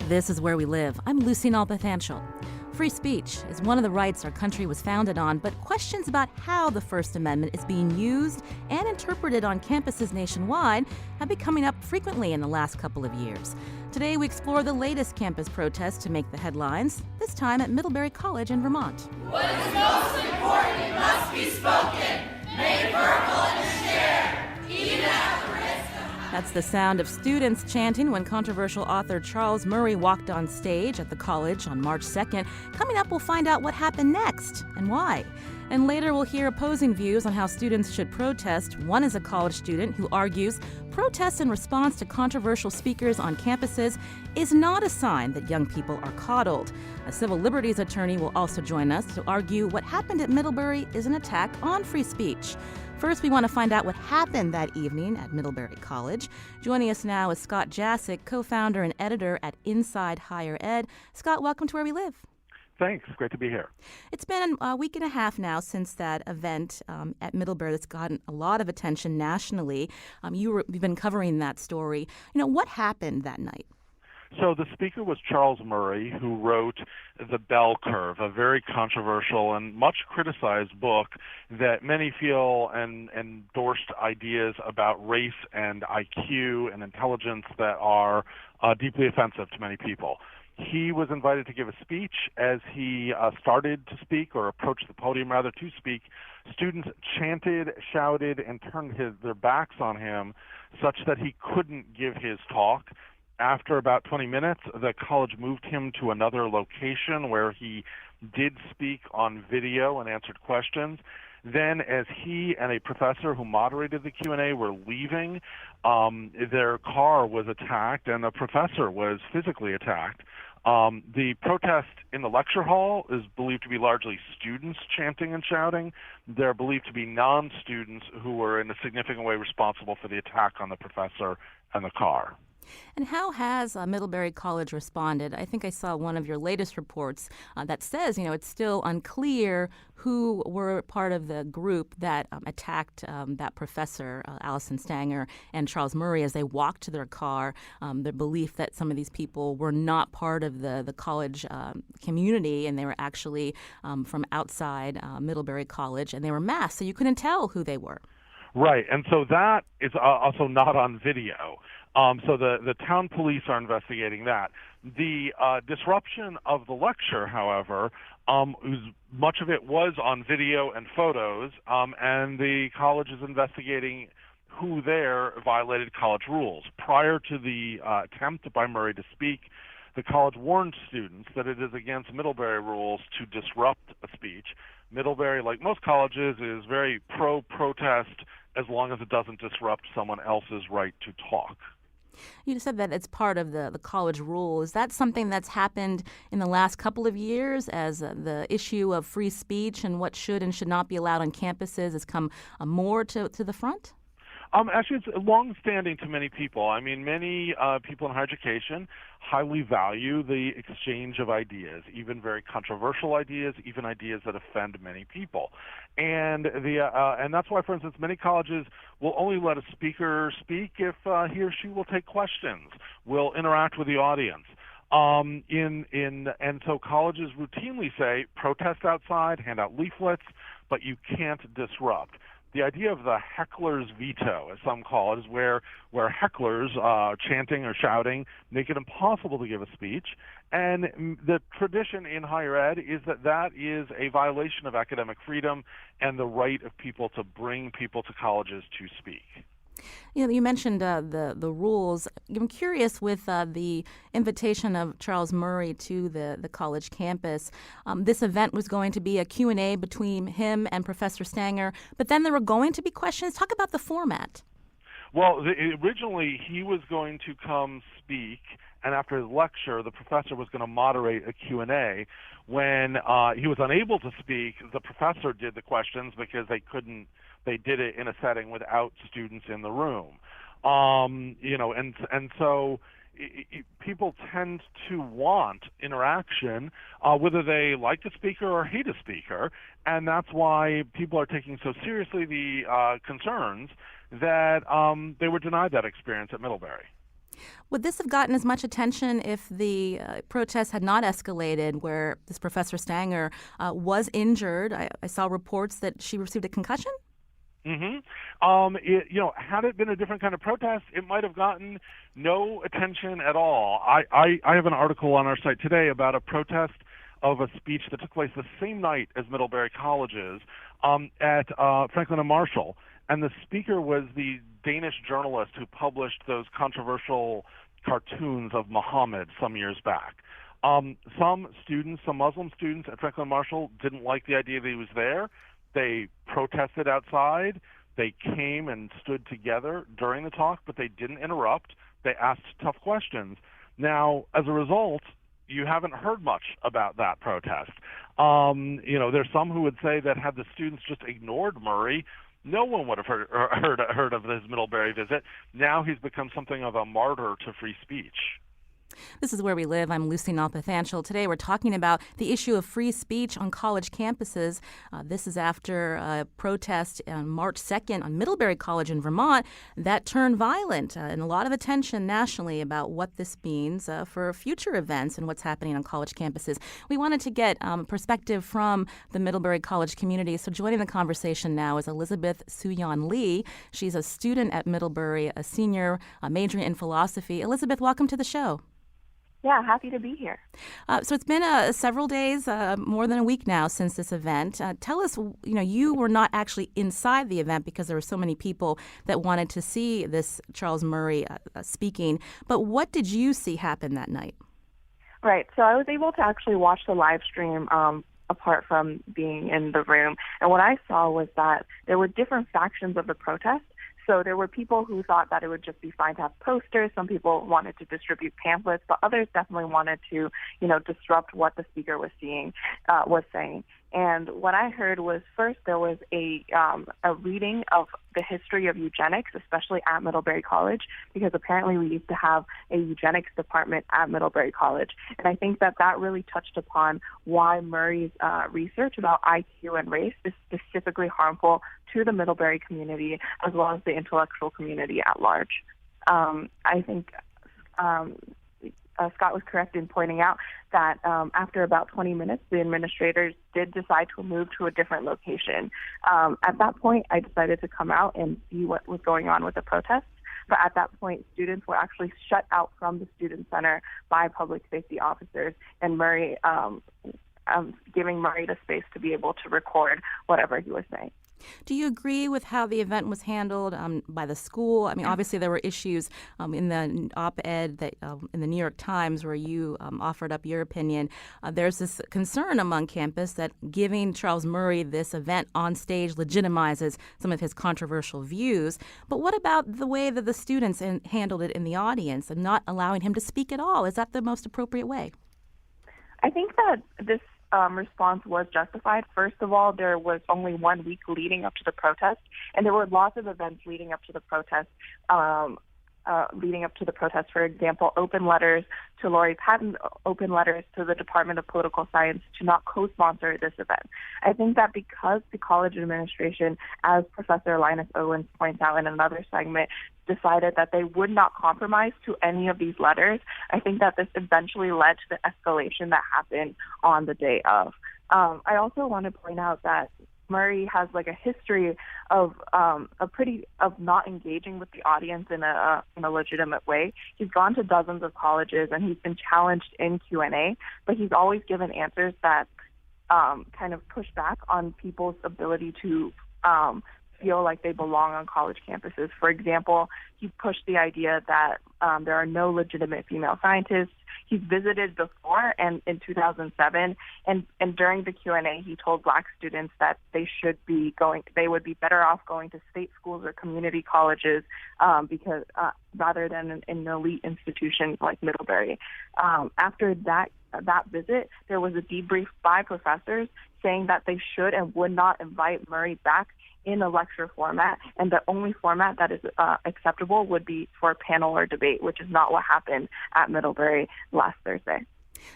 This is Where We Live. I'm Lucy Nalpathanchel. Free speech is one of the rights our country was founded on, but questions about how the First Amendment is being used and interpreted on campuses nationwide have been coming up frequently in the last couple of years. Today, we explore the latest campus protest to make the headlines, this time at Middlebury College in Vermont. What is most important must be spoken, made verbal and shared, even at the risk. That's the sound of students chanting when controversial author Charles Murray walked on stage at the college on March 2nd. Coming up, we'll find out what happened next and why. And later, we'll hear opposing views on how students should protest. One is a college student who argues protests in response to controversial speakers on campuses is not a sign that young people are coddled. A civil liberties attorney will also join us to argue what happened at Middlebury is an attack on free speech. First, we want to find out what happened that evening at Middlebury College. Joining us now is Scott Jassick, co-founder and editor at Inside Higher Ed. Scott, welcome to Where We Live. Thanks. Great to be here. It's been a week and a half now since that event at Middlebury that's gotten a lot of attention nationally. You've been covering that story. What happened that night? So the speaker was Charles Murray, who wrote The Bell Curve, a very controversial and much criticized book that many feel endorsed ideas about race and IQ and intelligence that are deeply offensive to many people. He was invited to give a speech. As he started to speak, or approached the podium rather to speak, students chanted, shouted, and turned their backs on him such that he couldn't give his talk. After about 20 minutes, the college moved him to another location where he did speak on video and answered questions. Then, as he and a professor who moderated the Q&A were leaving, their car was attacked and a professor was physically attacked. The protest in the lecture hall is believed to be largely students chanting and shouting. They're believed to be non-students who were in a significant way responsible for the attack on the professor and the car. And how has Middlebury College responded? I think I saw one of your latest reports that says, it's still unclear who were part of the group that attacked that professor, Allison Stanger, and Charles Murray as they walked to their car. The belief that some of these people were not part of the college community, and they were actually from outside Middlebury College, and they were masked, so you couldn't tell who they were. Right, and so that is also not on video. So the town police are investigating that. The disruption of the lecture, however, much of it was on video and photos, and the college is investigating who there violated college rules. Prior to the attempt by Murray to speak, the college warned students that it is against Middlebury rules to disrupt a speech. Middlebury, like most colleges, is very pro-protest as long as it doesn't disrupt someone else's right to talk. You said that it's part of the college rule. Is that something that's happened in the last couple of years as the issue of free speech and what should and should not be allowed on campuses has come more to the front? Actually, it's long-standing to many people. I mean, many people in higher education highly value the exchange of ideas, even very controversial ideas, even ideas that offend many people. And and that's why, for instance, many colleges will only let a speaker speak if he or she will take questions, will interact with the audience. And so colleges routinely say, protest outside, hand out leaflets, but you can't disrupt. The idea of the heckler's veto, as some call it, is where hecklers chanting or shouting make it impossible to give a speech. And the tradition in higher ed is that is a violation of academic freedom and the right of people to bring people to colleges to speak. You mentioned the rules. I'm curious with the invitation of Charles Murray to the college campus. This event was going to be a Q&A between him and Professor Stanger, but then there were going to be questions. Talk about the format. Well, originally he was going to come speak, and after his lecture, the professor was going to moderate a Q&A. When he was unable to speak, the professor did the questions because they did it in a setting without students in the room. And so people tend to want interaction, whether they like a speaker or hate a speaker, and that's why people are taking so seriously the concerns that they were denied that experience at Middlebury. Would this have gotten as much attention if the protests had not escalated, where this Professor Stanger was injured? I saw reports that she received a concussion. Had it been a different kind of protest, it might have gotten no attention at all. I have an article on our site today about a protest of a speech that took place the same night as Middlebury College's at Franklin and Marshall. And the speaker was the Danish journalist who published those controversial cartoons of Muhammad some years back. Some Muslim students at Franklin and Marshall didn't like the idea that he was there. They protested outside. They came and stood together during the talk, but they didn't interrupt. They asked tough questions. Now, as a result, you haven't heard much about that protest. There's some who would say that had the students just ignored Murray, no one would have heard of his Middlebury visit. Now he's become something of a martyr to free speech. This is Where We Live. I'm Lucy Nalpathanchel. Today we're talking about the issue of free speech on college campuses. This is after a protest on March 2nd on Middlebury College in Vermont that turned violent, and a lot of attention nationally about what this means for future events and what's happening on college campuses. We wanted to get perspective from the Middlebury College community. So joining the conversation now is Elizabeth Suyan Lee. She's a student at Middlebury, a senior majoring in philosophy. Elizabeth, welcome to the show. Yeah, happy to be here. So it's been several days, more than a week now since this event. Tell us, you were not actually inside the event because there were so many people that wanted to see this Charles Murray speaking. But what did you see happen that night? Right. So I was able to actually watch the live stream apart from being in the room. And what I saw was that there were different factions of the protest. So there were people who thought that it would just be fine to have posters. Some people wanted to distribute pamphlets, but others definitely wanted to, disrupt what the speaker was saying. And what I heard was, first there was a reading of the history of eugenics, especially at Middlebury College, because apparently we used to have a eugenics department at Middlebury College. And I think that really touched upon why Murray's research about IQ and race is specifically harmful to the Middlebury community as well as the intellectual community at large. I think Scott was correct in pointing out that after about 20 minutes, the administrators did decide to move to a different location. At that point, I decided to come out and see what was going on with the protests. But at that point, students were actually shut out from the student center by public safety officers, and Murray giving Murray the space to be able to record whatever he was saying. Do you agree with how the event was handled by the school? I mean, obviously there were issues in the op-ed that in the New York Times where you offered up your opinion. There's this concern among campus that giving Charles Murray this event on stage legitimizes some of his controversial views. But what about the way that the students handled it in the audience and not allowing him to speak at all? Is that the most appropriate way? I think that this response was justified. First of all, there was only 1 week leading up to the protest, and there were lots of events leading up to the protest. For example, open letters to Lori Patton, open letters to the Department of Political Science to not co-sponsor this event. I think that because the college administration, as Professor Linus Owens points out in another segment, decided that they would not compromise to any of these letters, I think that this eventually led to the escalation that happened on the day of. I also want to point out that Murray has a history of not engaging with the audience in a legitimate way. He's gone to dozens of colleges and he's been challenged in Q&A, but he's always given answers that kind of push back on people's ability to feel like they belong on college campuses. For example, he pushed the idea that there are no legitimate female scientists. He's visited before, and in 2007, and during the Q&A, he told Black students that they would be better off going to state schools or community colleges because rather than an elite institution like Middlebury. After that visit, there was a debrief by professors saying that they should and would not invite Murray back in a lecture format, and the only format that is acceptable would be for a panel or debate, which is not what happened at Middlebury last Thursday.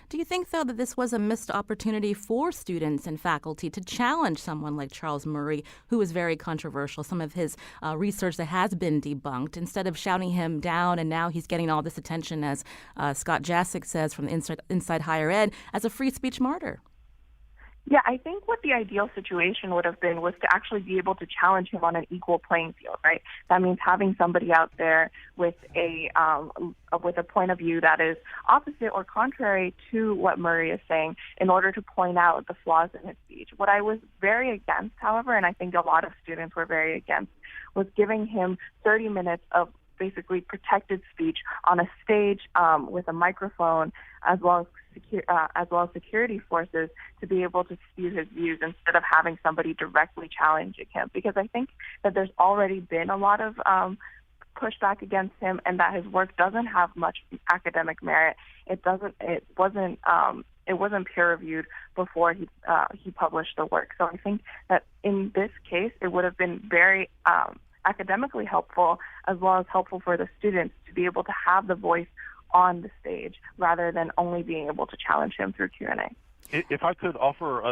Do you think, though, that this was a missed opportunity for students and faculty to challenge someone like Charles Murray, who is very controversial, some of his research that has been debunked, instead of shouting him down and now he's getting all this attention, as Scott Jacek says from Inside Higher Ed, as a free speech martyr? Yeah, I think what the ideal situation would have been was to actually be able to challenge him on an equal playing field, right? That means having somebody out there with a point of view that is opposite or contrary to what Murray is saying in order to point out the flaws in his speech. What I was very against, however, and I think a lot of students were very against, was giving him 30 minutes of basically protected speech on a stage with a microphone, as well as security forces, to be able to spew his views instead of having somebody directly challenging him. Because I think that there's already been a lot of pushback against him, and that his work doesn't have much academic merit. It wasn't peer reviewed before he published the work. So I think that in this case, it would have been very academically helpful, as well as helpful for the students to be able to have the voice on the stage rather than only being able to challenge him through Q&A. If I could offer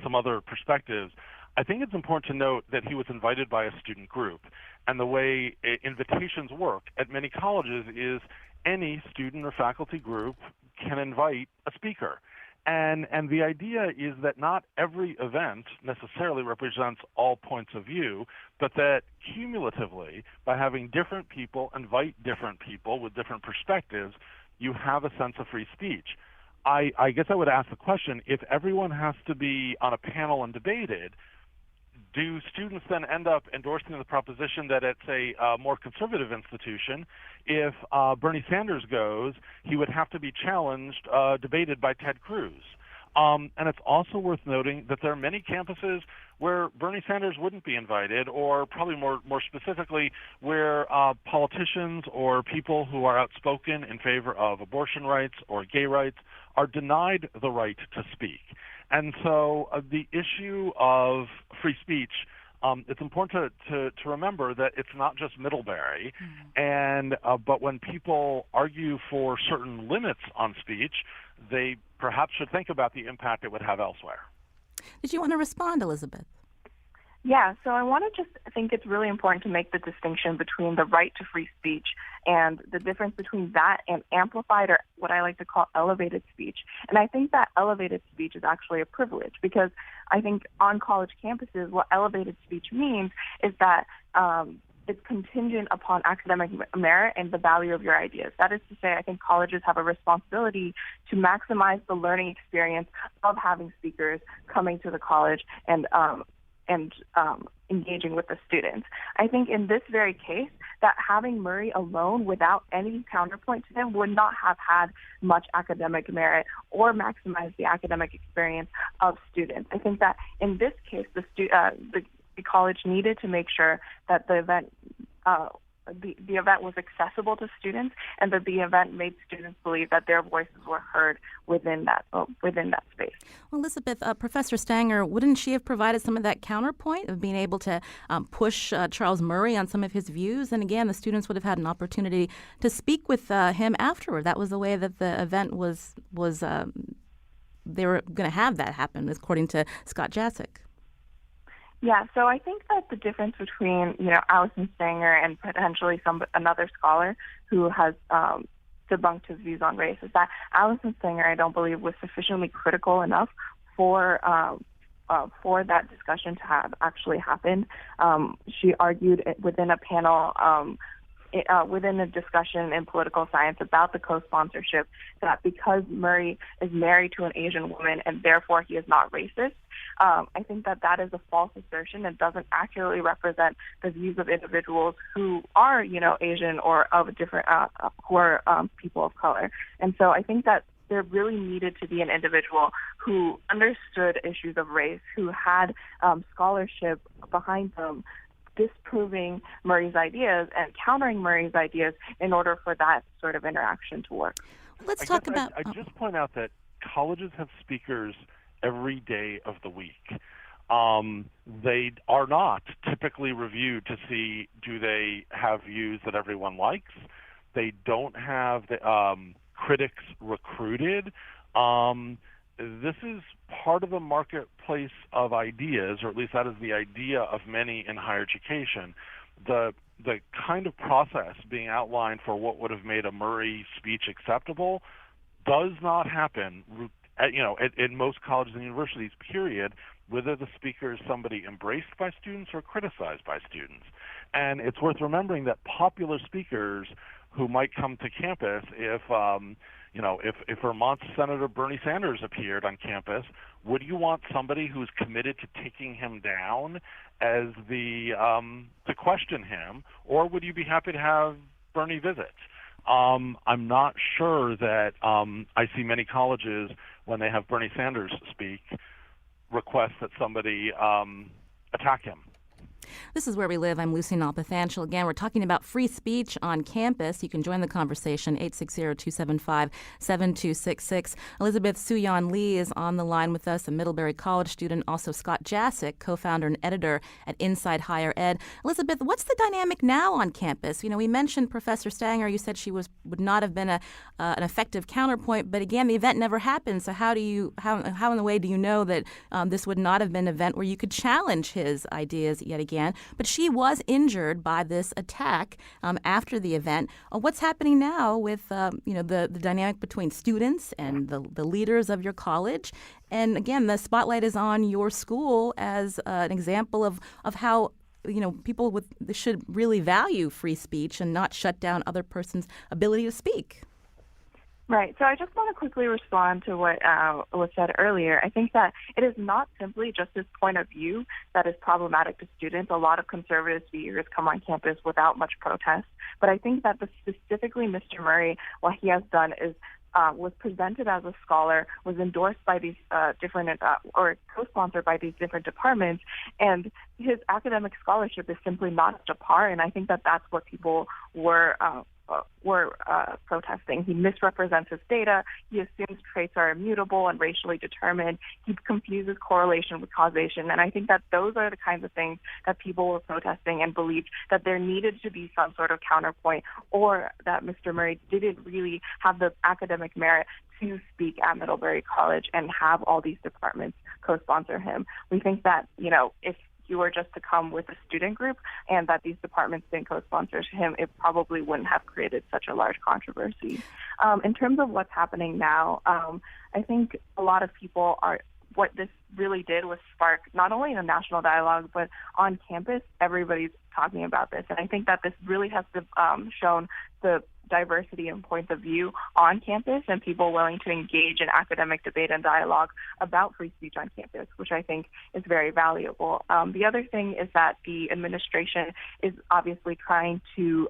some other perspectives, I think it's important to note that he was invited by a student group, and the way invitations work at many colleges is any student or faculty group can invite a speaker. And the idea is that not every event necessarily represents all points of view, but that cumulatively, by having different people invite different people with different perspectives, you have a sense of free speech. I guess I would ask the question, if everyone has to be on a panel and debated, do students then end up endorsing the proposition that it's a more conservative institution? If Bernie Sanders goes, he would have to be challenged, debated by Ted Cruz. And it's also worth noting that there are many campuses where Bernie Sanders wouldn't be invited, or probably more specifically, where politicians or people who are outspoken in favor of abortion rights or gay rights are denied the right to speak. And so the issue of free speech, it's important to remember that it's not just Middlebury, and but when people argue for certain limits on speech, they perhaps should think about the impact it would have elsewhere. Did you want to respond, Elizabeth? Yeah, so I think it's really important to make the distinction between the right to free speech and the difference between that and amplified, or what I like to call elevated speech. And I think that elevated speech is actually a privilege, because I think on college campuses, what elevated speech means is that it's contingent upon academic merit and the value of your ideas. That is to say, I think colleges have a responsibility to maximize the learning experience of having speakers coming to the college and engaging with the students. I think in this very case, that having Murray alone without any counterpoint to him would not have had much academic merit or maximize the academic experience of students. I think that in this case, the college needed to make sure that the event was accessible to students, and that the event made students believe that their voices were heard within that space. Well, Elizabeth, Professor Stanger, wouldn't she have provided some of that counterpoint of being able to push Charles Murray on some of his views? And again, the students would have had an opportunity to speak with him afterward. That was the way that the event was they were going to have that happen, according to Scott Jacek. Yeah, so I think that the difference between, Allison Stanger and potentially another scholar who has debunked his views on race is that Allison Stanger, I don't believe, was sufficiently critical enough for that discussion to have actually happened. She argued within a panel, within a discussion in political science about the co-sponsorship, that because Murray is married to an Asian woman and therefore he is not racist, I think that is a false assertion and doesn't accurately represent the views of individuals who are, Asian or of a different, who are people of color. And so I think that there really needed to be an individual who understood issues of race, who had scholarship behind them, disproving Murray's ideas and countering Murray's ideas in order for that sort of interaction to work. Let's talk about... I just point out that colleges have speakers every day of the week. They are not typically reviewed to see, do they have views that everyone likes? They don't have critics recruited. This is part of a marketplace of ideas, or at least that is the idea of many in higher education. The kind of process being outlined for what would have made a Murray speech acceptable does not happen, in most colleges and universities, period, whether the speaker is somebody embraced by students or criticized by students. And it's worth remembering that popular speakers who might come to campus, if Vermont Senator Bernie Sanders appeared on campus, would you want somebody who's committed to taking him down as to question him, or would you be happy to have Bernie visit? I'm not sure that I see many colleges, when they have Bernie Sanders speak, request that somebody attack him. This is Where We Live. I'm Lucy Nalpathanchel. Again, we're talking about free speech on campus. You can join the conversation, 860-275-7266. Elizabeth Suyan Lee is on the line with us, a Middlebury College student. Also, Scott Jassick, co-founder and editor at Inside Higher Ed. Elizabeth, what's the dynamic now on campus? We mentioned Professor Stanger. You said she would not have been an effective counterpoint, but again, the event never happened. So how in the way do you know that this would not have been an event where you could challenge his ideas yet again? But she was injured by this attack after the event. What's happening now with the dynamic between students and the leaders of your college? And again, the spotlight is on your school as an example of how people should really value free speech and not shut down other person's ability to speak. Right. So I just want to quickly respond to what was said earlier. I think that it is not simply just this point of view that is problematic to students. A lot of conservative speakers come on campus without much protest. But I think that specifically Mr. Murray, what he has done is was presented as a scholar, was endorsed by these different or co-sponsored by these different departments, and his academic scholarship is simply not up to par. And I think that that's what people were protesting. He misrepresents his data. He assumes traits are immutable and racially determined. He confuses correlation with causation. And I think that those are the kinds of things that people were protesting and believed that there needed to be some sort of counterpoint, or that Mr. Murray didn't really have the academic merit to speak at Middlebury College and have all these departments co-sponsor him. We think that, if you were just to come with a student group and that these departments didn't co-sponsor him, it probably wouldn't have created such a large controversy. In terms of what's happening now, I think a lot of people what this really did was spark not only a national dialogue, but on campus, everybody's talking about this. And I think that this really has shown the diversity and points of view on campus and people willing to engage in academic debate and dialogue about free speech on campus, which I think is very valuable. The other thing is that the administration is obviously trying to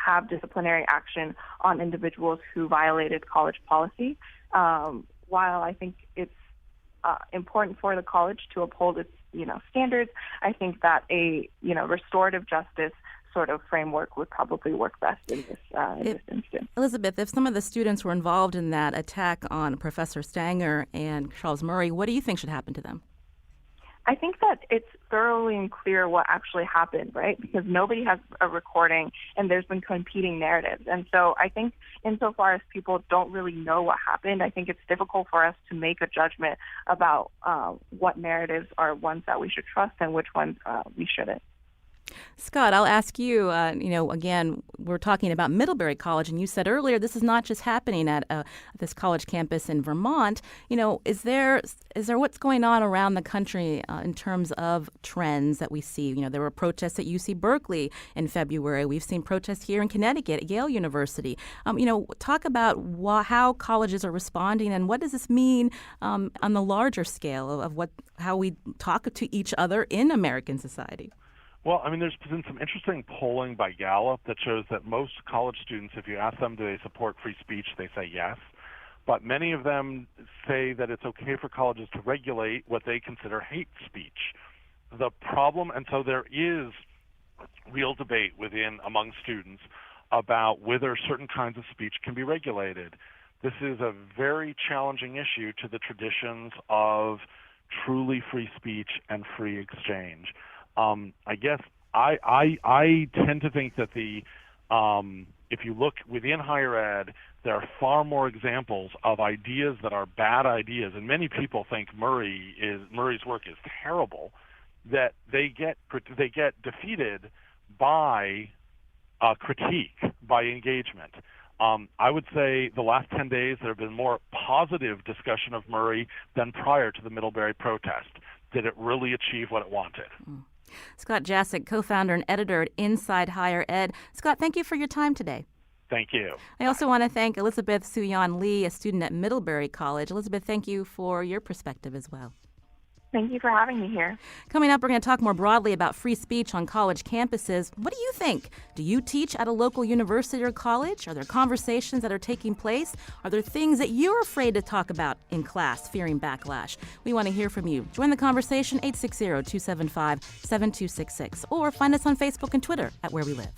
have disciplinary action on individuals who violated college policy. While I think it's important for the college to uphold its standards, I think that a restorative justice sort of framework would probably work best in this instance. Elizabeth, if some of the students were involved in that attack on Professor Stanger and Charles Murray, what do you think should happen to them? I think that it's thoroughly unclear what actually happened, right? Because nobody has a recording and there's been competing narratives. And so I think insofar as people don't really know what happened, I think it's difficult for us to make a judgment about what narratives are ones that we should trust and which ones we shouldn't. Scott, I'll ask you, again, we're talking about Middlebury College, and you said earlier this is not just happening at this college campus in Vermont. Is there what's going on around the country in terms of trends that we see? There were protests at UC Berkeley in February. We've seen protests here in Connecticut at Yale University. Talk about how colleges are responding, and what does this mean on the larger scale of how we talk to each other in American society? Well, there's been some interesting polling by Gallup that shows that most college students, if you ask them, do they support free speech, they say yes. But many of them say that it's okay for colleges to regulate what they consider hate speech. The problem, and so there is real debate among students about whether certain kinds of speech can be regulated. This is a very challenging issue to the traditions of truly free speech and free exchange. I guess I tend to think that the if you look within higher ed, there are far more examples of ideas that are bad ideas, and many people think Murray's work is terrible, that they get defeated by critique, by engagement. I would say the last 10 days there have been more positive discussion of Murray than prior to the Middlebury protest. Did it really achieve what it wanted? Scott Jassic, co-founder and editor at Inside Higher Ed. Scott, thank you for your time today. Thank you. I also want to thank Elizabeth Suyan Lee, a student at Middlebury College. Elizabeth, thank you for your perspective as well. Thank you for having me here. Coming up, we're going to talk more broadly about free speech on college campuses. What do you think? Do you teach at a local university or college? Are there conversations that are taking place? Are there things that you're afraid to talk about in class, fearing backlash? We want to hear from you. Join the conversation, 860-275-7266, or find us on Facebook and Twitter at Where We Live.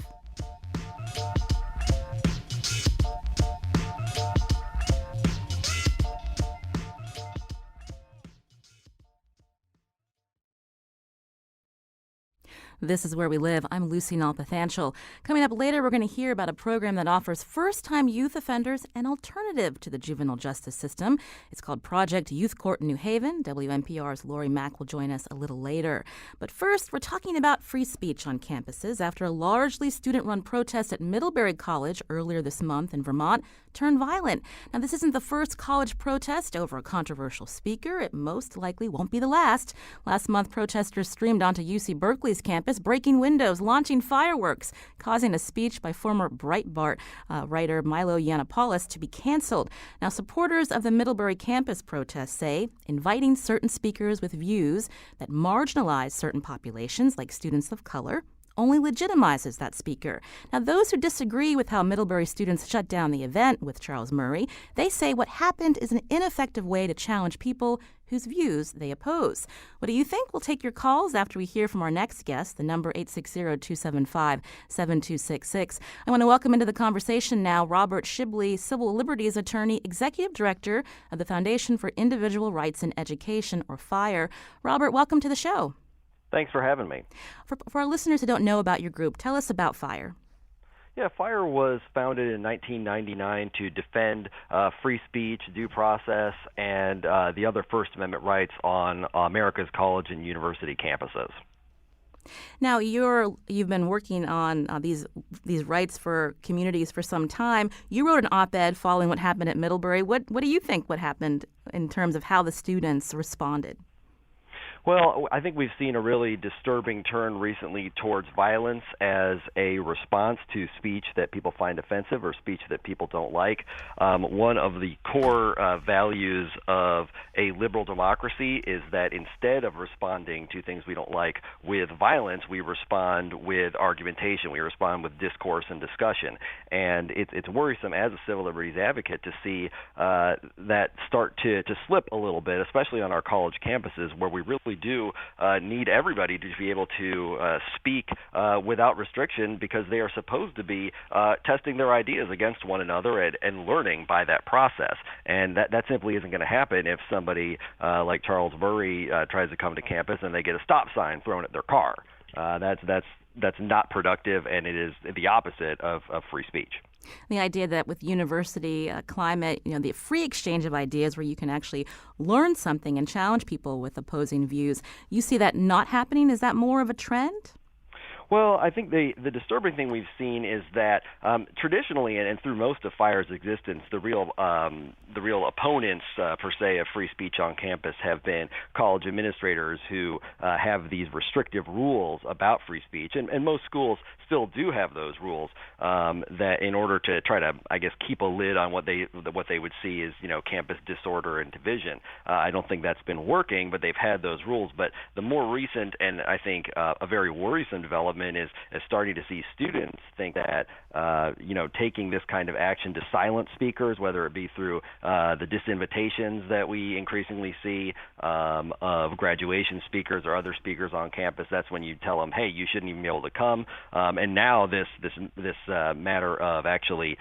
This is Where We Live. I'm Lucy Nalpathanchel. Coming up later, we're going to hear about a program that offers first-time youth offenders an alternative to the juvenile justice system. It's called Project Youth Court in New Haven. WNPR's Lori Mack will join us a little later. But first, we're talking about free speech on campuses after a largely student-run protest at Middlebury College earlier this month in Vermont turned violent. Now, this isn't the first college protest over a controversial speaker. It most likely won't be the last. Last month, protesters streamed onto UC Berkeley's campus, breaking windows, launching fireworks, causing a speech by former Breitbart writer Milo Yiannopoulos to be canceled. Now, supporters of the Middlebury campus protest say inviting certain speakers with views that marginalize certain populations, like students of color, only legitimizes that speaker. Now, those who disagree with how Middlebury students shut down the event with Charles Murray, they say what happened is an ineffective way to challenge people whose views they oppose. What do you think? We'll take your calls after we hear from our next guest, the number 860-275-7266. I want to welcome into the conversation now Robert Shibley, Civil Liberties Attorney, Executive Director of the Foundation for Individual Rights in Education, or FIRE. Robert, welcome to the show. Thanks for having me. For our listeners who don't know about your group, tell us about FIRE. Yeah, FIRE was founded in 1999 to defend free speech, due process, and the other First Amendment rights on America's college and university campuses. Now, you've been working on these rights for communities for some time. You wrote an op-ed following what happened at Middlebury. What do you think what happened in terms of how the students responded? Well, I think we've seen a really disturbing turn recently towards violence as a response to speech that people find offensive or speech that people don't like. One of the core values of a liberal democracy is that instead of responding to things we don't like with violence, we respond with argumentation. We respond with discourse and discussion. And it's worrisome as a civil liberties advocate to see that start to slip a little bit, especially on our college campuses where we really do need everybody to be able to speak without restriction, because they are supposed to be testing their ideas against one another and learning by that process. And that simply isn't going to happen if somebody like Charles Murray tries to come to campus and they get a stop sign thrown at their car. That's not productive, and it is the opposite of free speech. The idea that with university climate, the free exchange of ideas where you can actually learn something and challenge people with opposing views, you see that not happening? Is that more of a trend? Well, I think the disturbing thing we've seen is that traditionally and through most of FIRE's existence, the real opponents, per se, of free speech on campus have been college administrators who have these restrictive rules about free speech. And most schools still do have those rules that in order to try to, I guess, keep a lid on what they would see as, campus disorder and division. I don't think that's been working, but they've had those rules. But the more recent and I think a very worrisome development is starting to see students think that taking this kind of action to silence speakers, whether it be through the disinvitations that we increasingly see of graduation speakers or other speakers on campus, that's when you tell them, hey, you shouldn't even be able to come. And now this matter of actually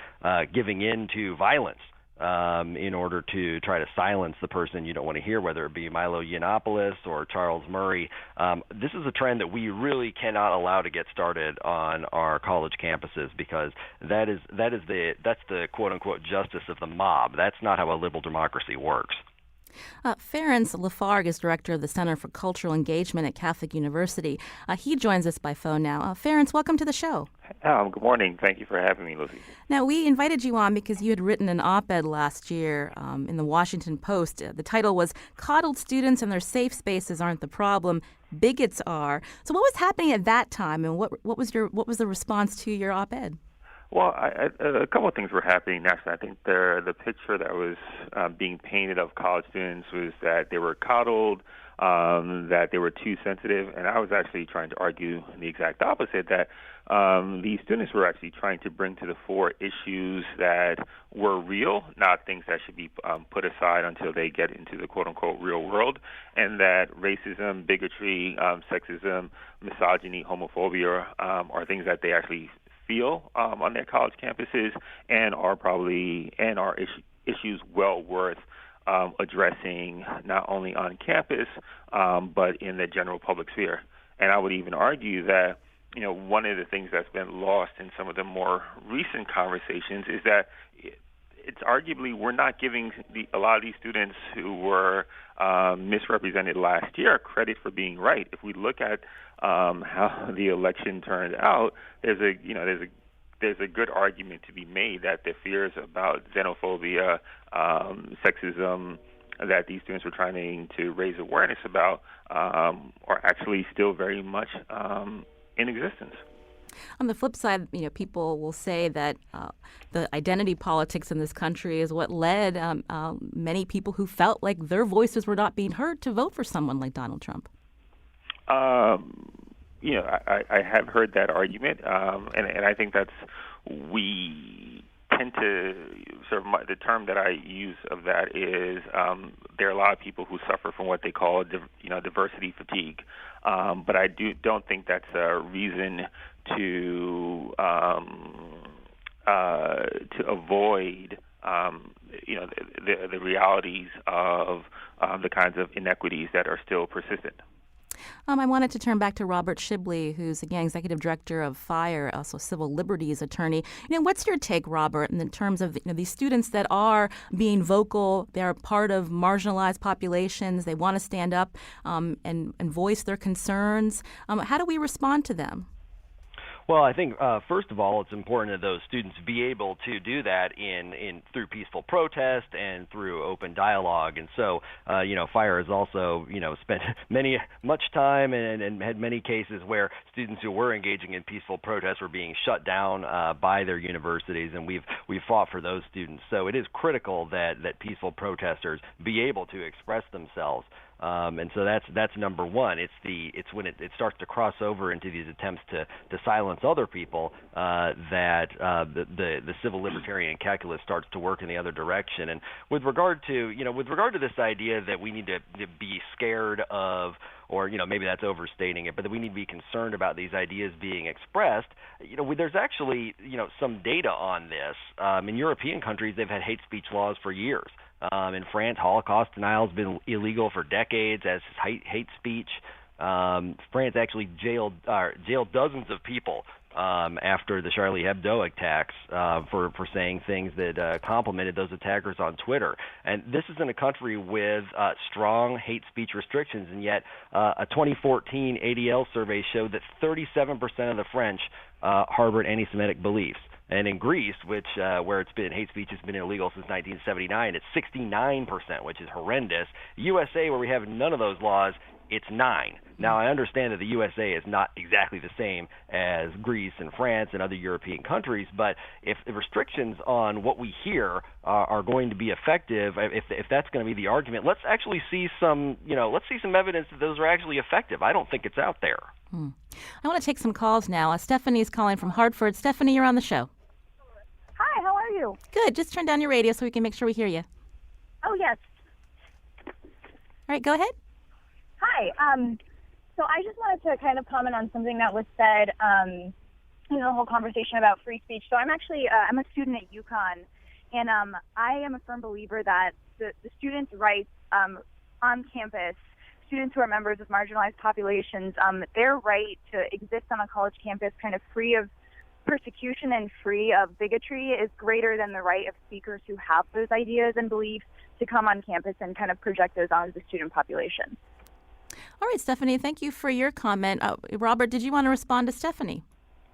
giving in to violence in order to try to silence the person you don't want to hear, whether it be Milo Yiannopoulos or Charles Murray. This is a trend that we really cannot allow to get started on our college campuses, because that's the quote unquote justice of the mob. That's not how a liberal democracy works. Ferenc Lafargue is director of the Center for Cultural Engagement at Catholic University. He joins us by phone now. Ferenc, welcome to the show. Good morning. Thank you for having me, Lucy. Now, we invited you on because you had written an op-ed last year in the Washington Post. The title was "Coddled Students and Their Safe Spaces Aren't the Problem, Bigots Are." So what was happening at that time, and what was the response to your op-ed? Well, a couple of things were happening nationally. I think the picture that was being painted of college students was that they were coddled, that they were too sensitive, and I was actually trying to argue the exact opposite, that these students were actually trying to bring to the fore issues that were real, not things that should be put aside until they get into the quote-unquote real world, and that racism, bigotry, sexism, misogyny, homophobia are things that they actually feel on their college campuses and are issues well worth addressing not only on campus but in the general public sphere. And I would even argue that one of the things that's been lost in some of the more recent conversations is that it's arguably we're not giving a lot of these students who were misrepresented last year credit for being right. If we look at how the election turned out, there's a good argument to be made that the fears about xenophobia, sexism, that these students were trying to raise awareness about are actually still very much in existence. On the flip side, people will say that the identity politics in this country is what led many people who felt like their voices were not being heard to vote for someone like Donald Trump. I have heard that argument, and I think we tend to the term that I use of that is there are a lot of people who suffer from what they call diversity fatigue, but I don't think that's a reason to avoid the realities of the kinds of inequities that are still persistent. I wanted to turn back to Robert Shibley, who's again executive director of FIRE, also civil liberties attorney. What's your take, Robert, in terms of these students that are being vocal? They're part of marginalized populations. They want to stand up and voice their concerns. How do we respond to them? Well, I think first of all, it's important that those students be able to do that through peaceful protest and through open dialogue. And so, FIRE has also, spent much time and had many cases where students who were engaging in peaceful protests were being shut down by their universities, and we've fought for those students. So it is critical that peaceful protesters be able to express themselves. And so that's number one. It's when it starts to cross over into these attempts to silence other people that the civil libertarian calculus starts to work in the other direction. And with regard to this idea that we need to be scared of, or maybe that's overstating it, but that we need to be concerned about these ideas being expressed, there's actually some data on this. In European countries, they've had hate speech laws for years. In France, Holocaust denial has been illegal for decades as hate speech. France actually jailed dozens of people after the Charlie Hebdo attacks for saying things that complimented those attackers on Twitter. And this is in a country with strong hate speech restrictions, and yet a 2014 ADL survey showed that 37% of the French harbored anti-Semitic beliefs. And in Greece, where hate speech has been illegal since 1979, it's 69%, which is horrendous. USA, where we have none of those laws, it's 9%. Now, I understand that the USA is not exactly the same as Greece and France and other European countries, but if the restrictions on what we hear are going to be effective, if that's going to be the argument, let's actually see some evidence that those are actually effective. I don't think it's out there. I want to take some calls now. Stephanie's calling from Hartford. Stephanie, you're on the show. Hi, how are you? Good. Just turn down your radio so we can make sure we hear you. Oh, yes. All right, go ahead. Hi. So I just wanted to kind of comment on something that was said in the whole conversation about free speech. So I'm actually I'm a student at UConn, And I am a firm believer that the students' rights on campus, students who are members of marginalized populations, their right to exist on a college campus kind of free of persecution and free of bigotry is greater than the right of speakers who have those ideas and beliefs to come on campus and kind of project those onto the student population. All right, Stephanie, thank you for your comment. Robert, did you want to respond to Stephanie?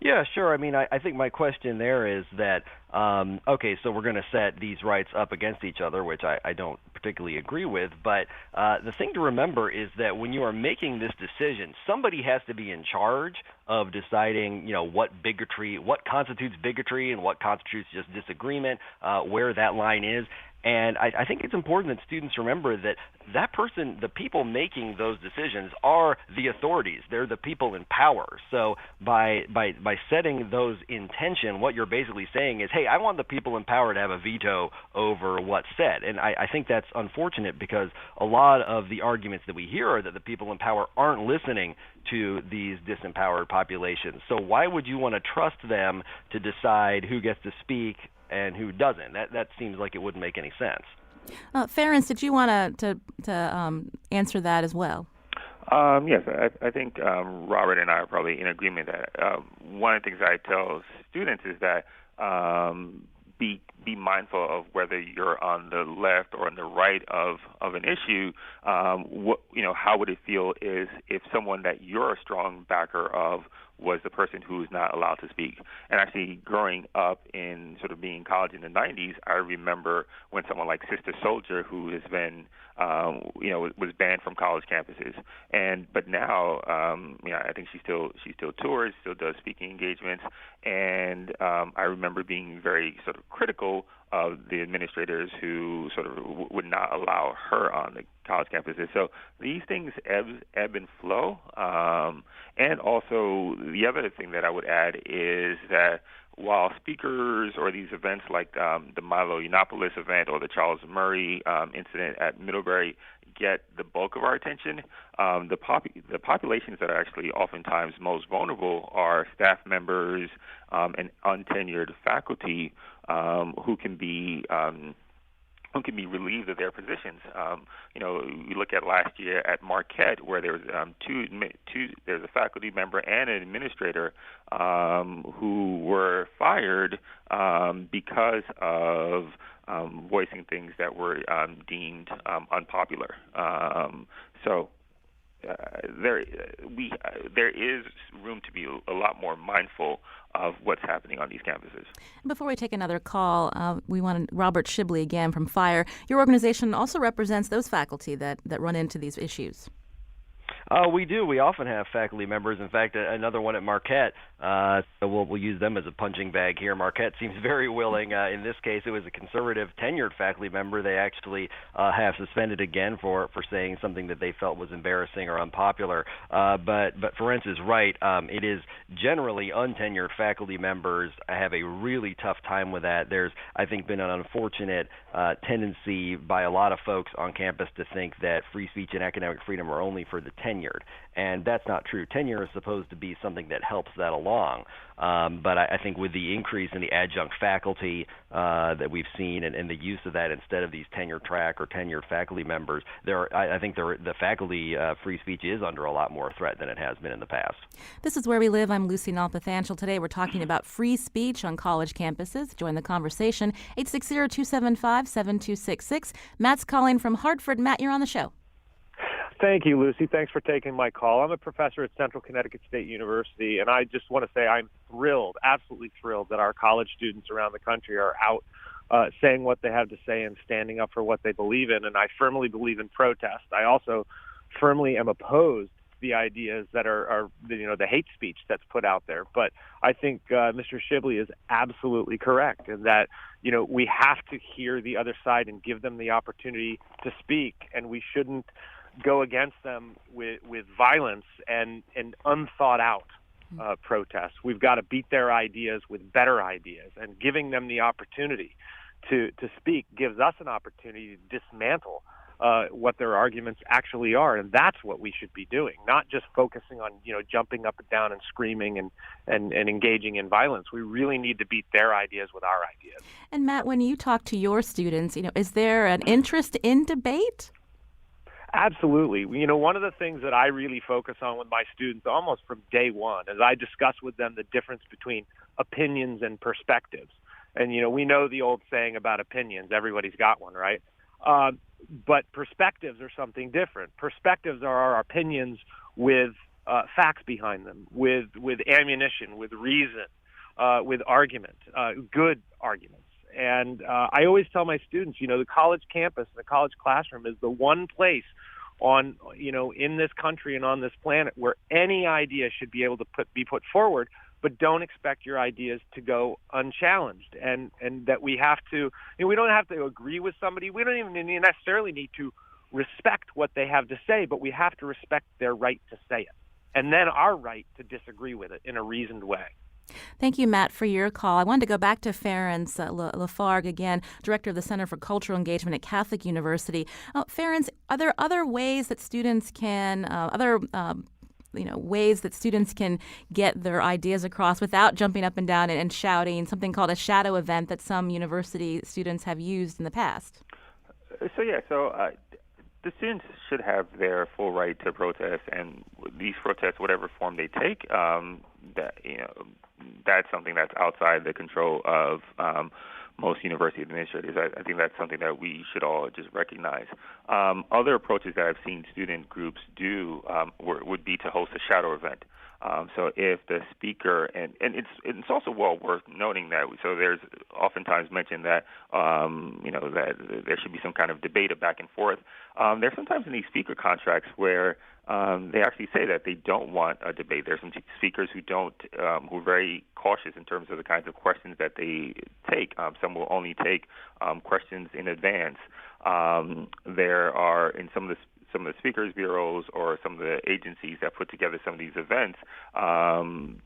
Yeah, sure. I mean, I think my question there is that, okay, so we're going to set these rights up against each other, which I don't particularly agree with. But the thing to remember is that when you are making this decision, somebody has to be in charge of deciding, what constitutes bigotry and what constitutes just disagreement, where that line is. And I think it's important that students remember that person, the people making those decisions, are the authorities. They're the people in power. So by setting those in tension, what you're basically saying is, hey, I want the people in power to have a veto over what's said. And I think that's unfortunate because a lot of the arguments that we hear are that the people in power aren't listening to these disempowered populations. So why would you want to trust them to decide who gets to speak and who doesn't? That seems like it wouldn't make any sense. Ferenc, did you want to answer that as well? Yes, I think Robert and I are probably in agreement that one of the things I tell students is that be mindful of whether you're on the left or on the right of an issue. How would it feel is if someone that you're a strong backer of was the person who's not allowed to speak. And actually, growing up in sort of being in college in the 90s, I remember when someone like Sister Soldier, who has been, was banned from college campuses, but now, I think she still tours, still does speaking engagements, and I remember being very sort of critical of the administrators who sort of would not allow her on the college campuses. So these things ebb and flow. And also, the other thing that I would add is that while speakers or these events like the Milo Yiannopoulos event or the Charles Murray incident at Middlebury get the bulk of our attention, the populations that are actually oftentimes most vulnerable are staff members and untenured faculty who can be relieved of their positions. You look at last year at Marquette, where there was there's a faculty member and an administrator who were fired because of voicing things that were deemed unpopular. There is room to be a lot more mindful of what's happening on these campuses. Before we take another call, we want Robert Shibley again from FIRE. Your organization also represents those faculty that run into these issues. We do. We often have faculty members. In fact, another one at Marquette, so we'll use them as a punching bag here. Marquette seems very willing. In this case, it was a conservative tenured faculty member. They actually have suspended again for saying something that they felt was embarrassing or unpopular. But Ferenc is right. It is generally untenured faculty members have a really tough time with that. There's, I think, been an unfortunate tendency by a lot of folks on campus to think that free speech and academic freedom are only for the tenured. And that's not true. Tenure is supposed to be something that helps that along. But I think with the increase in the adjunct faculty that we've seen and the use of that instead of these tenure track or tenured faculty members, I think the faculty free speech is under a lot more threat than it has been in the past. This is Where We Live. I'm Lucy Nalpathanchil. Today we're talking about free speech on college campuses. Join the conversation, 860-275-7266. Matt's calling from Hartford. Matt, you're on the show. Thank you, Lucy. Thanks for taking my call. I'm a professor at Central Connecticut State University, and I just want to say I'm thrilled, absolutely thrilled, that our college students around the country are out saying what they have to say and standing up for what they believe in, and I firmly believe in protest. I also firmly am opposed to the ideas that are the hate speech that's put out there. But I think Mr. Shibley is absolutely correct in that, we have to hear the other side and give them the opportunity to speak, and we shouldn't go against them with violence and unthought out protests. We've got to beat their ideas with better ideas, and giving them the opportunity to speak gives us an opportunity to dismantle what their arguments actually are, and that's what we should be doing, not just focusing on jumping up and down and screaming and engaging in violence. We really need to beat their ideas with our ideas. And Matt, when you talk to your students, is there an interest in debate? Absolutely. One of the things that I really focus on with my students almost from day one is I discuss with them the difference between opinions and perspectives. And, we know the old saying about opinions. Everybody's got one, right? But perspectives are something different. Perspectives are our opinions with facts behind them, with ammunition, with reason, with argument, good arguments. And I always tell my students, the college campus, the college classroom is the one place in this country and on this planet where any idea should be able to be put forward, but don't expect your ideas to go unchallenged. And that we have to, we don't have to agree with somebody. We don't even necessarily need to respect what they have to say, but we have to respect their right to say it. And then our right to disagree with it in a reasoned way. Thank you, Matt, for your call. I wanted to go back to Ferenc Lafargue again, Director of the Center for Cultural Engagement at Catholic University. Ferenc, are there other ways that students can, ways that students can get their ideas across without jumping up and down and shouting, something called a shadow event that some university students have used in the past? The students should have their full right to protest, and these protests, whatever form they take, that's something that's outside the control of most university administrators. I think that's something that we should all just recognize. Other approaches that I've seen student groups do would be to host a shadow event. So if the speaker, and it's also well worth noting that, so there's oftentimes mentioned that, that there should be some kind of debate back and forth. There's sometimes in these speaker contracts where they actually say that they don't want a debate. There's some speakers who who are very cautious in terms of the kinds of questions that they take. Some will only take questions in advance. There are, in some of the speakers bureaus or some of the agencies that put together some of these events,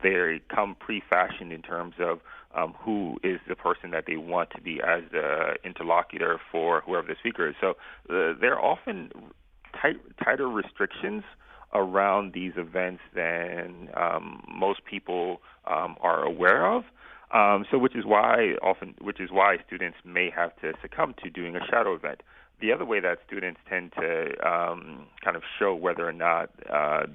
they come pre-fashioned in terms of who is the person that they want to be as the interlocutor for whoever the speaker is. So there are often tighter restrictions around these events than most people are aware of. Which is why students may have to succumb to doing a shadow event. The other way that students tend to kind of show whether or not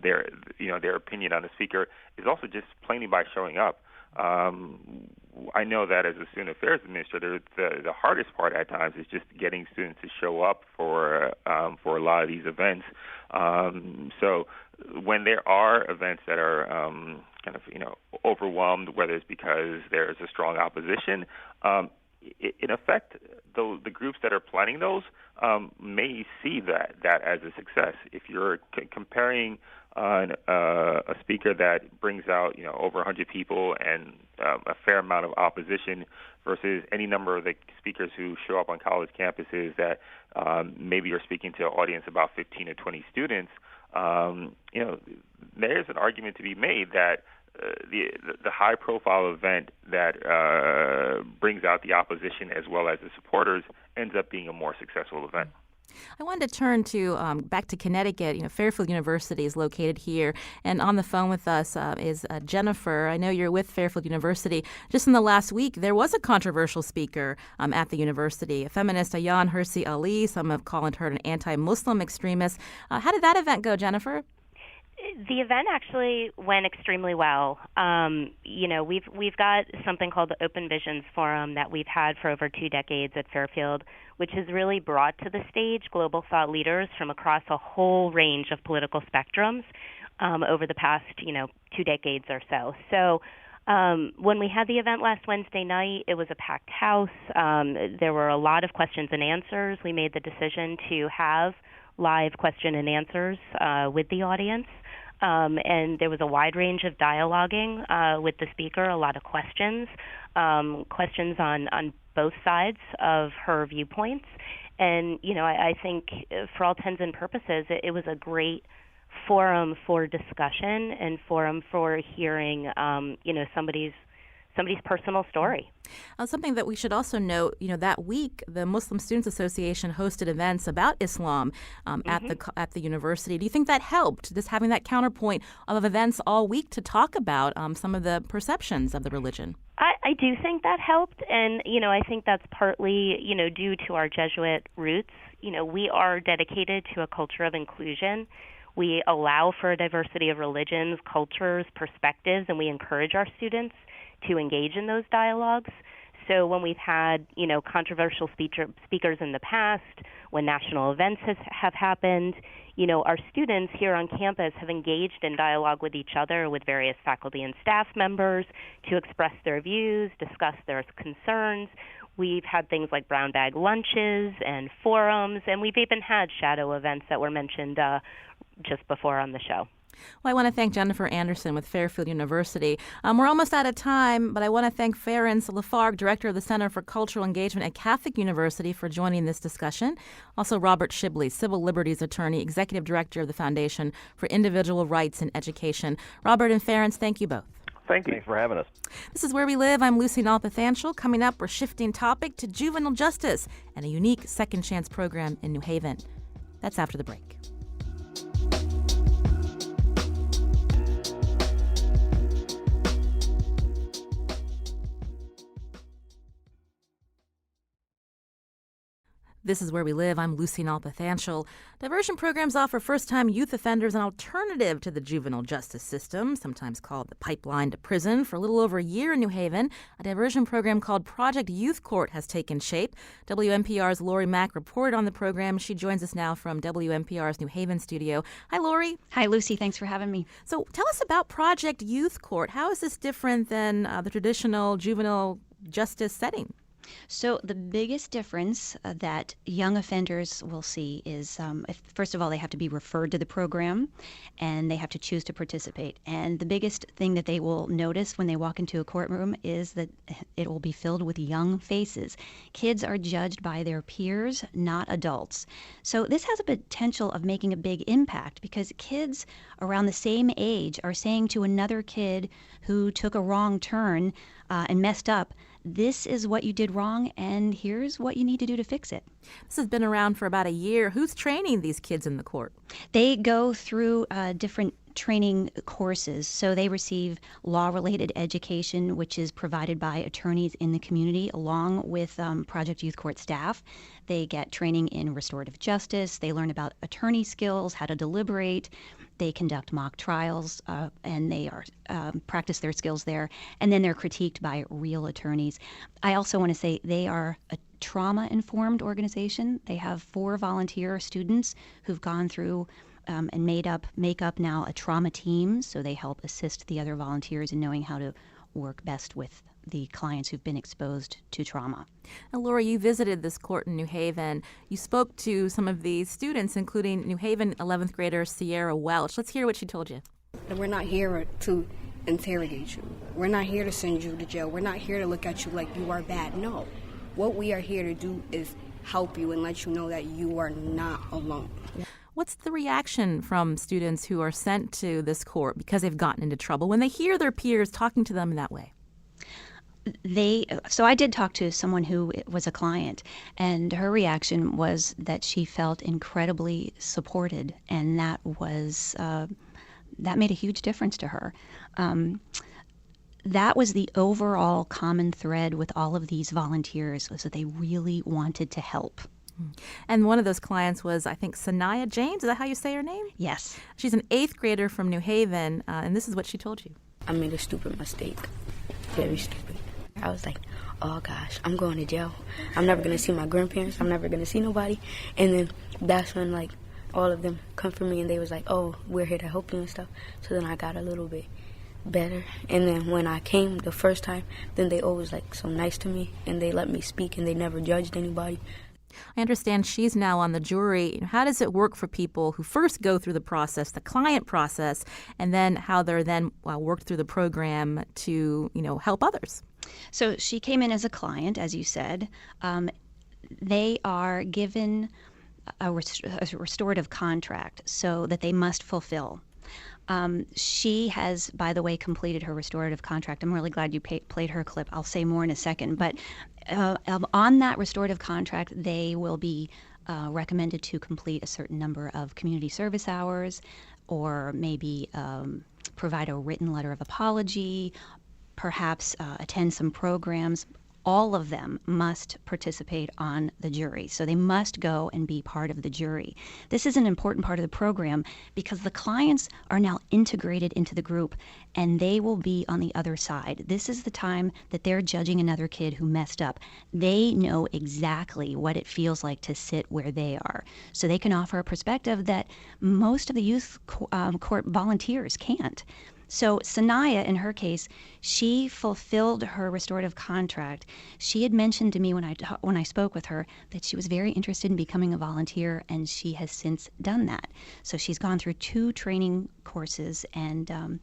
their opinion on the speaker is also just plainly by showing up. I know that as a student affairs administrator, the hardest part at times is just getting students to show up for a lot of these events. So when there are events that are kind of overwhelmed, whether it's because there's a strong opposition, in effect, the groups that are planning those may see that as a success. If you're comparing a speaker that brings out over 100 people and a fair amount of opposition versus any number of the speakers who show up on college campuses that maybe are speaking to an audience about 15 or 20 students, there's an argument to be made that the high-profile event that brings out the opposition as well as the supporters ends up being a more successful event. I wanted to turn to back to Connecticut. Fairfield University is located here, and on the phone with us is Jennifer. I know you're with Fairfield University. Just in the last week, there was a controversial speaker at the university, a feminist, Ayaan Hirsi Ali. Some have called her an anti-Muslim extremist. How did that event go, Jennifer? The event actually went extremely well. We've got something called the Open Visions Forum that we've had for over 2 decades at Fairfield, which has really brought to the stage global thought leaders from across a whole range of political spectrums over the past, 2 decades or so. So when we had the event last Wednesday night, it was a packed house. There were a lot of questions and answers. We made the decision to have live question and answers with the audience. And there was a wide range of dialoguing with the speaker, a lot of questions on both sides of her viewpoints. And, I think for all intents and purposes, it was a great forum for discussion and forum for hearing, somebody's somebody's personal story. Something that we should also note, that week the Muslim Students Association hosted events about Islam at the university. Do you think that helped, just having that counterpoint of events all week to talk about some of the perceptions of the religion? I do think that helped, and I think that's partly due to our Jesuit roots. We are dedicated to a culture of inclusion. We allow for a diversity of religions, cultures, perspectives, and we encourage our students to engage in those dialogues. So when we've had, controversial speakers in the past, when national events have happened, our students here on campus have engaged in dialogue with each other, with various faculty and staff members, to express their views, discuss their concerns. We've had things like brown bag lunches and forums, and we've even had shadow events that were mentioned just before on the show. Well, I want to thank Jennifer Anderson with Fairfield University. We're almost out of time, but I want to thank Ferenc Lafargue, Director of the Center for Cultural Engagement at Catholic University, for joining this discussion. Also, Robert Shibley, Civil Liberties Attorney, Executive Director of the Foundation for Individual Rights in Education. Robert and Ferenc, thank you both. Thank you. Thanks for having us. This is Where We Live. I'm Lucy Nalpathanchel. Coming up, we're shifting topic to juvenile justice and a unique second chance program in New Haven. That's after the break. This is Where We Live. I'm Lucy Nalpathanchel. Diversion programs offer first-time youth offenders an alternative to the juvenile justice system, sometimes called the pipeline to prison. For a little over a year in New Haven, a diversion program called Project Youth Court has taken shape. WNPR's Lori Mack reported on the program. She joins us now from WNPR's New Haven studio. Hi, Lori. Hi, Lucy. Thanks for having me. So tell us about Project Youth Court. How is this different than the traditional juvenile justice setting? So the biggest difference that young offenders will see is, first of all, they have to be referred to the program, and they have to choose to participate. And the biggest thing that they will notice when they walk into a courtroom is that it will be filled with young faces. Kids are judged by their peers, not adults. So this has a potential of making a big impact, because kids around the same age are saying to another kid who took a wrong turn and messed up, this is what you did wrong, and here's what you need to do to fix it. This has been around for about a year. Who's training these kids in the court? They go through different training courses. So they receive law-related education, which is provided by attorneys in the community, along with Project Youth Court staff. They get training in restorative justice. They learn about attorney skills, how to deliberate. They conduct mock trials, and they practice their skills there. And then they're critiqued by real attorneys. I also want to say they are a trauma-informed organization. They have 4 volunteer students who've gone through and make up now a trauma team, so they help assist the other volunteers in knowing how to work best with the clients who've been exposed to trauma. Now, Laura, you visited this court in New Haven. You spoke to some of these students, including New Haven 11th grader Sierra Welch. Let's hear what she told you. We're not here to interrogate you. We're not here to send you to jail. We're not here to look at you like you are bad. No. What we are here to do is help you and let you know that you are not alone. What's the reaction from students who are sent to this court because they've gotten into trouble when they hear their peers talking to them in that way? So I did talk to someone who was a client, and her reaction was that she felt incredibly supported, and that made a huge difference to her. That was the overall common thread with all of these volunteers, was that they really wanted to help. And one of those clients was, I think, Sanaya James. Is that how you say her name? Yes. She's an 8th grader from New Haven, and this is what she told you. I made a stupid mistake. Very stupid. I was like, oh gosh, I'm going to jail. I'm never going to see my grandparents. I'm never going to see nobody. And then that's when, like, all of them come for me and they was like, oh, we're here to help you and stuff. So then I got a little bit better. And then when I came the first time, then they always, like, so nice to me, and they let me speak, and they never judged anybody. I understand she's now on the jury. How does it work for people who first go through the process, the client process, and then how they're then worked through the program to, help others? So she came in as a client, as you said. They are given a restorative contract so that they must fulfill. She has, by the way, completed her restorative contract. I'm really glad you played her clip. I'll say more in a second. But on that restorative contract, they will be recommended to complete a certain number of community service hours, or maybe provide a written letter of apology, perhaps attend some programs. All of them must participate on the jury. So they must go and be part of the jury. This is an important part of the program because the clients are now integrated into the group and they will be on the other side. This is the time that they're judging another kid who messed up. They know exactly what it feels like to sit where they are. So they can offer a perspective that most of the youth court volunteers can't. So Sanaya, in her case, she fulfilled her restorative contract. She had mentioned to me when I spoke with her that she was very interested in becoming a volunteer, and she has since done that. So she's gone through 2 training courses, and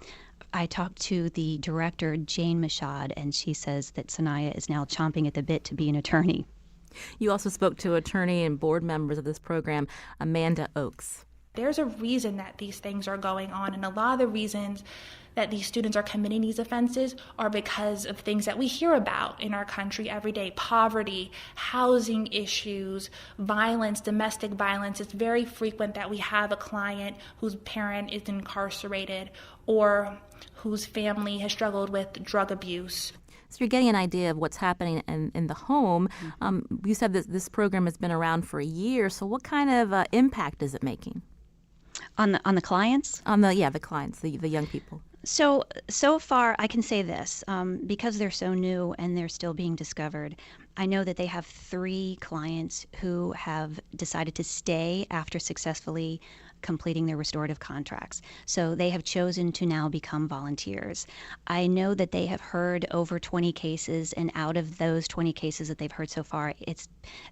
I talked to the director, Jane Mashad, and she says that Sanaya is now chomping at the bit to be an attorney. You also spoke to attorney and board members of this program, Amanda Oakes. There's a reason that these things are going on, and a lot of the reasons that these students are committing these offenses are because of things that we hear about in our country every day: poverty, housing issues, violence, domestic violence. It's very frequent that we have a client whose parent is incarcerated or whose family has struggled with drug abuse. So you're getting an idea of what's happening in the home. You said that this program has been around for a year, so what kind of impact is it making? On the clients? The clients, the young people. So far, I can say this, because they're so new and they're still being discovered, I know that they have 3 clients who have decided to stay after successfully completing their restorative contracts. So they have chosen to now become volunteers. I know that they have heard over 20 cases, and out of those 20 cases that they've heard so far,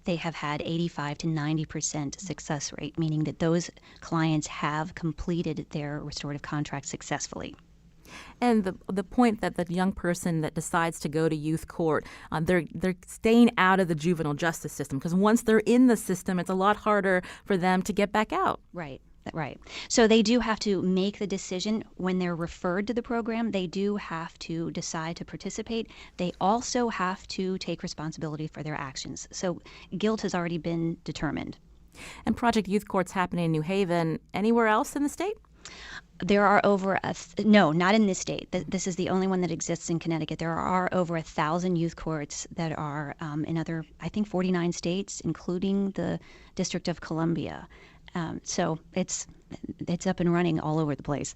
they have had 85 to 90% success rate, meaning that those clients have completed their restorative contract successfully. And the point that the young person that decides to go to youth court, they're staying out of the juvenile justice system, because once they're in the system, it's a lot harder for them to get back out. Right. So they do have to make the decision when they're referred to the program. They do have to decide to participate. They also have to take responsibility for their actions. So guilt has already been determined. And Project Youth Court's happening in New Haven. Anywhere else in the state? There are over no, not in this state. This is the only one that exists in Connecticut. There are over 1,000 youth courts that are in other, I think, 49 states, including the District of Columbia. So it's up and running all over the place.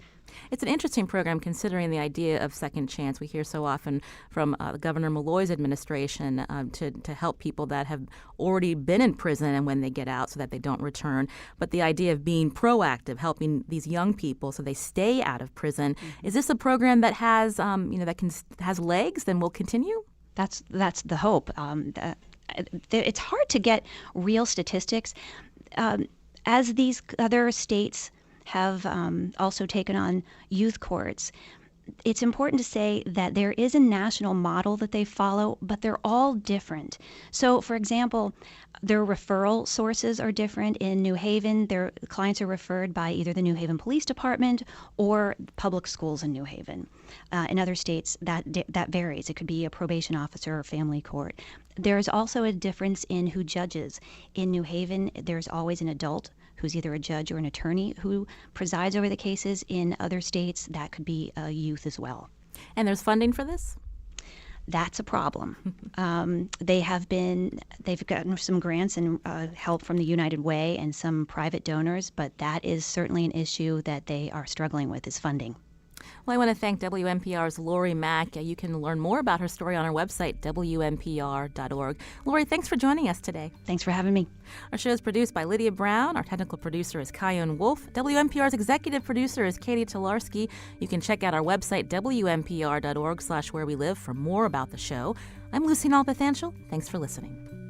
It's an interesting program considering the idea of second chance. We hear so often from Governor Malloy's administration to help people that have already been in prison and when they get out so that they don't return. But the idea of being proactive, helping these young people so they stay out of prison. Mm-hmm. Is this a program that has has legs and will continue? That's the hope. It's hard to get real statistics. As these other states have also taken on youth courts, it's important to say that there is a national model that they follow, but they're all different. So, for example, their referral sources are different. In New Haven, their clients are referred by either the New Haven Police Department or public schools in New Haven. In other states, that varies. It could be a probation officer or family court. There's also a difference in who judges. In New Haven, there's always an adult who's either a judge or an attorney who presides over the cases. In other states, that could be a youth as well. And there's funding for this? That's a problem. They've gotten some grants and help from the United Way and some private donors, but that is certainly an issue that they are struggling with, is funding. Well, I want to thank WNPR's Lori Mack. You can learn more about her story on our website, WNPR.org. Lori, thanks for joining us today. Thanks for having me. Our show is produced by Lydia Brown. Our technical producer is Kyone Wolf. WNPR's executive producer is Katie Tolarski. You can check out our website, WNPR.org/where we live for more about the show. I'm Lucy Nalpathanchel. Thanks for listening.